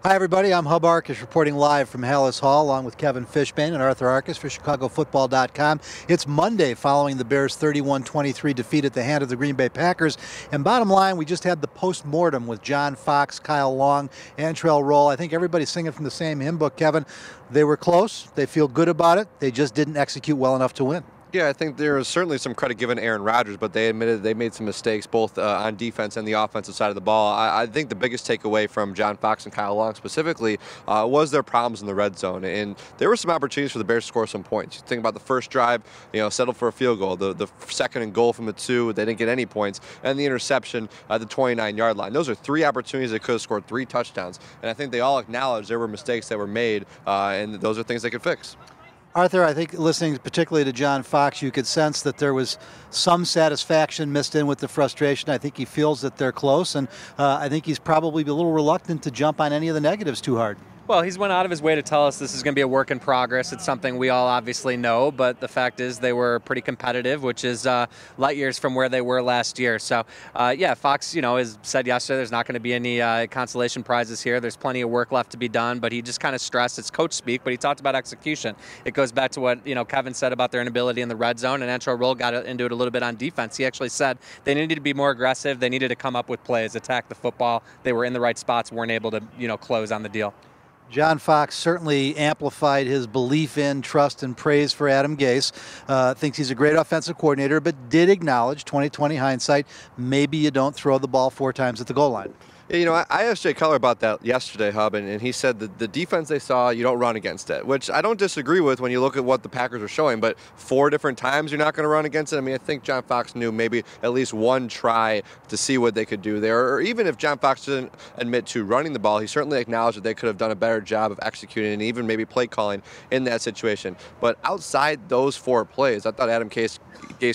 Hi, everybody. I'm Hub Arkush reporting live from Halas Hall along with Kevin Fishbain and Arthur Arkush for ChicagoFootball.com. It's Monday following the Bears' 31-23 defeat at the hand of the Green Bay Packers. And bottom line, we just had the post-mortem with John Fox, Kyle Long, Antrell Roll. I think everybody's singing from the same hymn book, Kevin. They were close. They feel good about it. They just didn't execute well enough to win. Yeah, I think there is certainly some credit given Aaron Rodgers, but they admitted they made some mistakes both on defense and the offensive side of the ball. I think the biggest takeaway from John Fox and Kyle Long specifically was their problems in the red zone. And there were some opportunities for the Bears to score some points. You think about the first drive, settled for a field goal. The second and goal from the 2, they didn't get any points. And the interception at the 29-yard line. Those are 3 opportunities that could have scored 3 touchdowns. And I think they all acknowledged there were mistakes that were made, and those are things they could fix. Arthur, I think listening particularly to John Fox, you could sense that there was some satisfaction mixed in with the frustration. I think he feels that they're close, and I think he's probably a little reluctant to jump on any of the negatives too hard. Well, he's went out of his way to tell us this is going to be a work in progress. It's something we all obviously know, but the fact is they were pretty competitive, which is light years from where they were last year. So, yeah, Fox, has said yesterday there's not going to be any consolation prizes here. There's plenty of work left to be done, but he just kind of stressed it's coach speak, but he talked about execution. It goes back to what, Kevin said about their inability in the red zone, and Antrell Roll got into it a little bit on defense. He actually said they needed to be more aggressive. They needed to come up with plays, attack the football. They were in the right spots, weren't able to, close on the deal. John Fox certainly amplified his belief in, trust, and praise for Adam Gase. Thinks he's a great offensive coordinator, but did acknowledge 20/20 hindsight, maybe you don't throw the ball 4 times at the goal line. Yeah, I asked Jay Cutler about that yesterday, Hub, and he said that the defense they saw, you don't run against it, which I don't disagree with when you look at what the Packers are showing, but 4 different times you're not going to run against it. I mean, I think John Fox knew maybe at least one try to see what they could do there, or even if John Fox didn't admit to running the ball, he certainly acknowledged that they could have done a better job of executing and even maybe play calling in that situation. But outside those 4 plays, I thought Adam Gase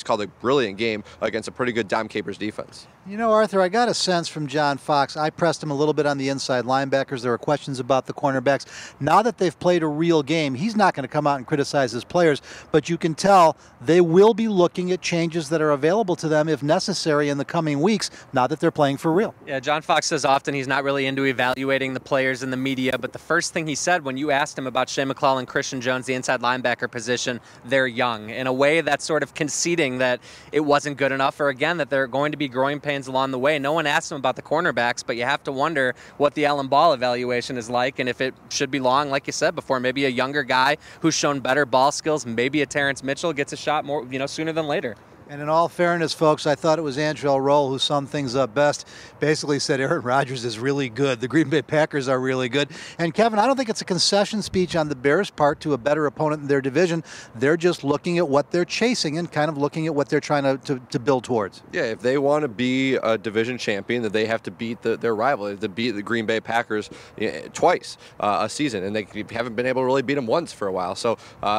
called a brilliant game against a pretty good Dom Capers defense. Arthur, I got a sense from John Fox. I pressed him a little bit on the inside linebackers. There were questions about the cornerbacks. Now that they've played a real game, he's not going to come out and criticize his players, but you can tell they will be looking at changes that are available to them if necessary in the coming weeks, now that they're playing for real. Yeah, John Fox says often he's not really into evaluating the players in the media, but the first thing he said when you asked him about Shea McClellan, Christian Jones, the inside linebacker position, they're young. In a way, that's sort of conceding that it wasn't good enough, or again, that there are going to be growing pains along the way. No one asked him about the cornerbacks, but you have to wonder what the Allen Ball evaluation is like and if it should be long, like you said before. Maybe a younger guy who's shown better ball skills, maybe a Terrence Mitchell gets a shot more, sooner than later. And in all fairness, folks, I thought it was Antrell Roll who summed things up best. Basically said Aaron Rodgers is really good. The Green Bay Packers are really good. And Kevin, I don't think it's a concession speech on the Bears' part to a better opponent in their division. They're just looking at what they're chasing and kind of looking at what they're trying to build towards. Yeah, if they want to be a division champion, that they have to beat their rival. They have to beat the Green Bay Packers twice a season, and they haven't been able to really beat them once for a while. So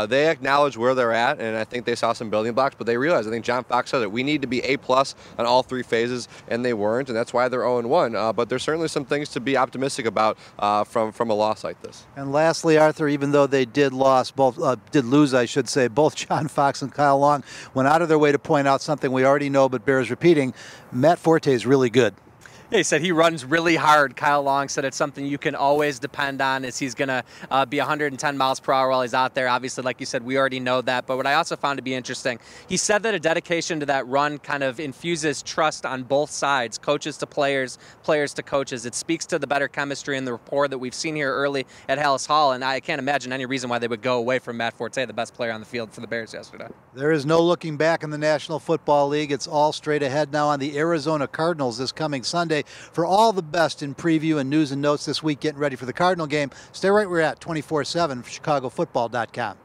they acknowledge where they're at, and I think they saw some building blocks, but they realize, I think John Fox said it, we need to be A+ on all 3 phases, and they weren't, and that's why they're 0-1. But there's certainly some things to be optimistic about from a loss like this. And lastly, Arthur, even though they did lose, I should say, both John Fox and Kyle Long went out of their way to point out something we already know but bears repeating. Matt Forte is really good. Yeah, he said he runs really hard. Kyle Long said it's something you can always depend on, is he's going to be 110 miles per hour while he's out there. Obviously, like you said, we already know that. But what I also found to be interesting, he said that a dedication to that run kind of infuses trust on both sides, coaches to players, players to coaches. It speaks to the better chemistry and the rapport that we've seen here early at Halas Hall, and I can't imagine any reason why they would go away from Matt Forte, the best player on the field for the Bears yesterday. There is no looking back in the National Football League. It's all straight ahead now on the Arizona Cardinals this coming Sunday. For all the best in preview and news and notes this week, getting ready for the Cardinal game, stay right where you're at 24/7 for ChicagoFootball.com.